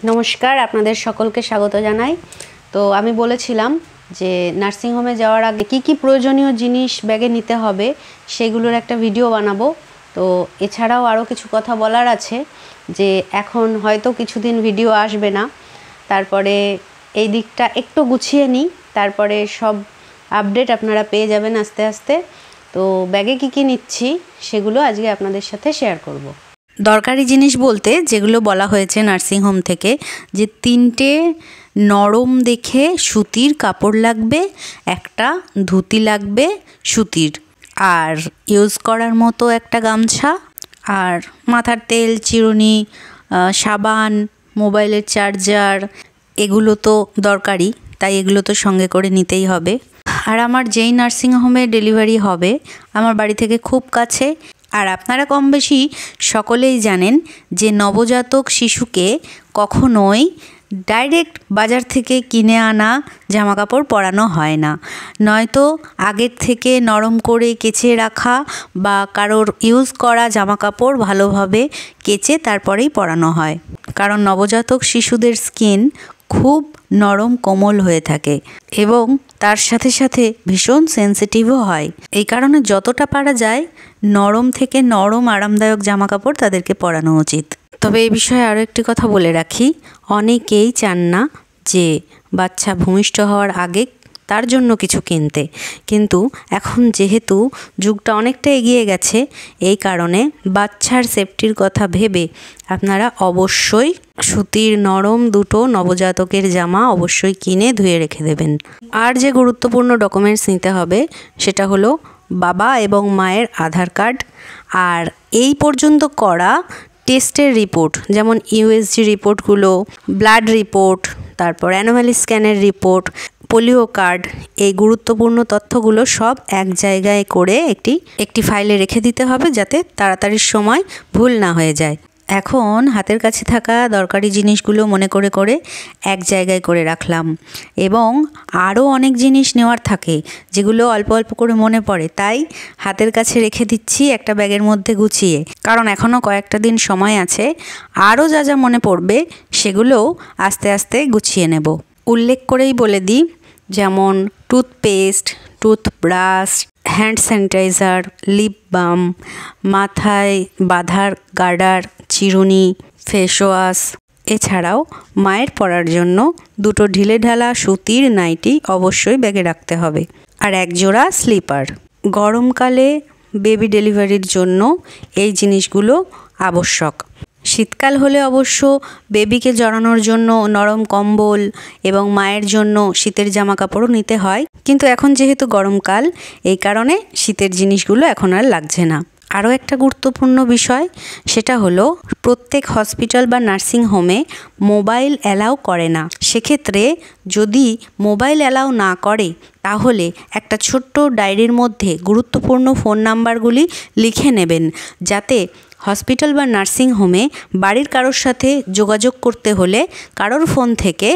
নমস্কার, আপনাদের সকলকে স্বাগত জানাই। তো আমি বলেছিলাম যে নার্সিং হোমে যাওয়ার আগে কি কি প্রয়োজনীয় জিনিস ব্যাগে নিতে হবে সেগুলোর একটা ভিডিও বানাবো। তো এছাড়াও আরও কিছু কথা বলার আছে যে এখন হয়তো কিছুদিন ভিডিও আসবে না, তারপরে এই দিকটা একটু গুছিয়ে নিই, তারপরে সব আপডেট আপনারা পেয়ে যাবেন আস্তে আস্তে। তো ব্যাগে কি কি নিচ্ছি সেগুলো আজকে আপনাদের সাথে শেয়ার করব। দরকারি জিনিস বলতে যেগুলো বলা হয়েছে নার্সিংহোম থেকে, যে 3টে নরম দেখে সুতির কাপড় লাগবে, একটা ধুতি লাগবে সুতির, আর ইউজ করার মতো একটা গামছা, আর মাথার তেল, চিরুনি, সাবান, মোবাইলের চার্জার, এগুলো তো দরকারি, তাই এগুলো তো সঙ্গে করে নিতেই হবে। আর আমার যেই নার্সিংহোমে ডেলিভারি হবে আমার বাড়ি থেকে খুব কাছে, আর আপনারা কম বেশি সকলেই জানেন যে নবজাতক শিশুকে কখনোই ডাইরেক্ট বাজার থেকে কিনে আনা জামাকাপড় পরানো হয় না, নয়তো আগের থেকে নরম করে কেচে রাখা বা কারোর ইউজ করা জামাকাপড় ভালোভাবে কেচে তারপরেই পরানো হয়। কারণ নবজাতক শিশুদের স্কিন খুব নরম কোমল হয়ে থাকে এবং তার সাথে সাথে ভীষণ সেন্সিটিভও হয়। এই কারণে যতটা পারা যায় নরম থেকে নরম আরামদায়ক জামাকাপড় তাদেরকে পরানো উচিত। তবে এই বিষয়ে আরও একটি কথা বলে রাখি, অনেকেই চান না যে বাচ্চা ভূমিষ্ঠ হওয়ার আগে তার জন্য কিছু কিনতে, কিন্তু এখন যেহেতু যুগটা অনেকটা এগিয়ে গেছে, এই কারণে বাচ্চার সেফটির কথা ভেবে আপনারা অবশ্যই সুতির নরম 2টো নবজাতকের জামা অবশ্যই কিনে ধুয়ে রেখে দেবেন। আর যে গুরুত্বপূর্ণ ডকুমেন্টস নিতে হবে সেটা হলো বাবা এবং মায়ের আধার কার্ড, আর এই পর্যন্ত করা টেস্টের রিপোর্ট, যেমন ইউএসজি রিপোর্টগুলো, ব্লাড রিপোর্ট, তারপর অ্যানোমালি স্ক্যানের রিপোর্ট, পোলিও কার্ড, এই গুরুত্বপূর্ণ তথ্যগুলো সব এক জায়গায় করে একটি ফাইলে রেখে দিতে হবে, যাতে তাড়াতাড়ির সময় ভুল না হয়ে যায়। এখন হাতের কাছে থাকা দরকারি জিনিসগুলো মনে করে করে এক জায়গায় করে রাখলাম, এবং আরও অনেক জিনিস নেওয়ার থাকে যেগুলো অল্প অল্প করে মনে পড়ে, তাই হাতের কাছে রেখে দিচ্ছি একটা ব্যাগের মধ্যে গুছিয়ে, কারণ এখনও কয়েকটা দিন সময় আছে। আরও যা যা মনে পড়বে সেগুলোও আস্তে আস্তে গুছিয়ে নেব। উল্লেখ করেই বলে দিই, যেমন toothpaste, toothbrush, hand sanitiser, lip balm, মাথায় বাঁধার গার্ডার, চিরুনি, ফেস ওয়াশ, এছাড়াও মায়ের পরার জন্য 2টো ঢিলেঢালা সুতির নাইটি অবশ্যই ব্যাগে রাখতে হবে, আর 1 জোড়া স্লিপার। গরমকালে বেবি ডেলিভারির জন্য এই জিনিসগুলো আবশ্যক। শীতকাল হলে অবশ্য বেবিকে জড়ানোর জন্য নরম কম্বল এবং মায়ের জন্য শীতের জামা কাপড়ও নিতে হয়, কিন্তু এখন যেহেতু গরমকাল এই কারণে শীতের জিনিসগুলো এখন আর লাগছে না। আরও একটা গুরুত্বপূর্ণ বিষয়, সেটা হলো প্রত্যেক হসপিটাল বা নার্সিং হোমে মোবাইল অ্যালাউ করে না। সেক্ষেত্রে যদি মোবাইল অ্যালাউ না করে তাহলে একটা ছোট্ট ডায়েরির মধ্যে গুরুত্বপূর্ণ ফোন নাম্বারগুলি লিখে নেবেন, যাতে হসপিটাল বা নার্সিং হোমে বাড়ির কারোর সাথে যোগাযোগ করতে হলে কারোর ফোন থেকে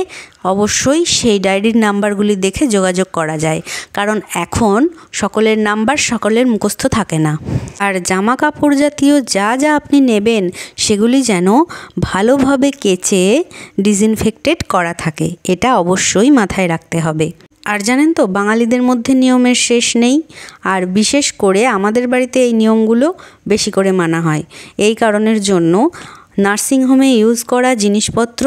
অবশ্যই সেই ডায়েরির নাম্বারগুলি দেখে যোগাযোগ করা যায়, কারণ এখন সকলের নাম্বার সকলের মুখস্থ থাকে না। আর জামা কাপড় জাতীয় যা যা আপনি নেবেন সেগুলি যেন ভালোভাবে কেচে ডিসইনফেক্টেড করা থাকে, এটা অবশ্যই মাথায় রাখতে হবে। আর জানেন তো, বাঙালিদের মধ্যে নিয়মের শেষ নেই, আর বিশেষ করে আমাদের বাড়িতে এই নিয়মগুলো বেশি করে মানা হয়। এই কারণের জন্য নার্সিংহোমে ইউজ করা জিনিসপত্র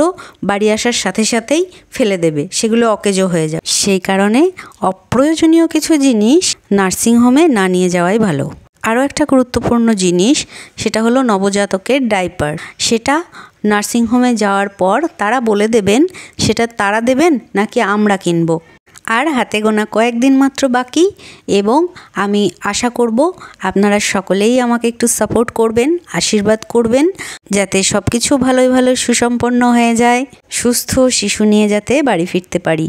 বাড়ি আসার সাথে সাথেই ফেলে দেবে, সেগুলো অকেজো হয়ে যায়। সেই কারণে অপ্রয়োজনীয় কিছু জিনিস নার্সিংহোমে না নিয়ে যাওয়াই ভালো। আরও একটা গুরুত্বপূর্ণ জিনিস, সেটা হলো নবজাতকের ডাইপার। সেটা নার্সিংহোমে যাওয়ার পর তারা বলে দেবেন সেটা তারা দেবেন নাকি আমরা কিনবো। আর হাতে গোনা কয়েকদিন মাত্র বাকি, এবং আমি আশা করব আপনারা সকলেই আমাকে একটু সাপোর্ট করবেন, আশীর্বাদ করবেন, যাতে সব কিছু ভালোই ভালো সুসম্পন্ন হয়ে যায়, সুস্থ শিশু নিয়ে যাতে বাড়ি ফিরতে পারি।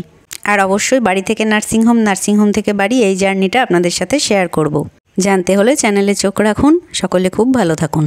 আর অবশ্যই বাড়ি থেকে নার্সিংহোম, নার্সিংহোম থেকে বাড়ি, এই জার্নিটা আপনাদের সাথে শেয়ার করব। জানতে হলে চ্যানেলে চোখ রাখুন। সকলে খুব ভালো থাকুন।